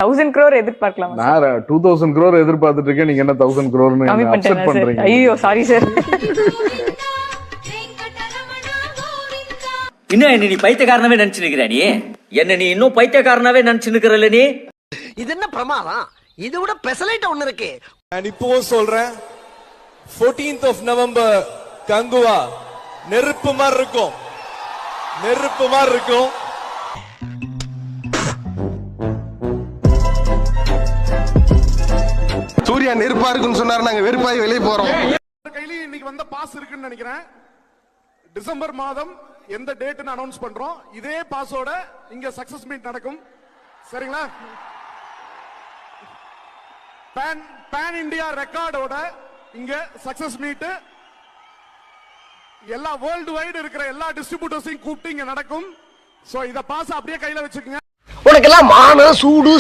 1000 crore எதிர்பார்க்கலாம். நான் 2000 crore எதிர்பார்த்துட்டு இருக்கேன். நீங்க என்ன 1000 crore அப்செட் பண்றீங்க? ஐயோ சாரி சார். இன்னும் என்ன நீ பைத்தியக்காரனாவே நினைச்சு நிக்கிற? நீ என்ன நீ இன்னும் பைத்தியக்காரனாவே நினைச்சு நிக்கிறல்ல? நீ இது என்ன பிரமாதம்? இது விட பெசலைட் ஒன்னு இருக்கு. நான் இப்போ சொல்றேன், 14th of November கங்குவா நெருப்பு மாதிரி இருக்கும், நெருப்பு மாதிரி இருக்கும். சூர்யா நெருப்பா இருக்குன்னு சொன்னாரு, நாங்க வெறுப்பாய் வெளியே போறோம். கையில இன்னைக்கு வந்த பாஸ் இருக்குன்னு நினைக்கிறேன். டிசம்பர் மாதம் எந்த டேட்னு அனௌன்ஸ் பண்றோம். இதே பாஸோட இங்க சக்சஸ் மீட் நடக்கும். சரிங்களா? பேன் இந்தியா ரெக்கார்டோட இங்க சக்சஸ் மீட் எல்லா வேர்ல்டு வைடு இருக்கிற எல்லா டிஸ்ட்ரிபியூட்டர்ஸையும் கூப்பிட்டு இங்க நடக்கும். சோ இத பாஸ் அப்படியே கையில வச்சுக்கோங்க. உனக்கெல்லாம் மான சூடு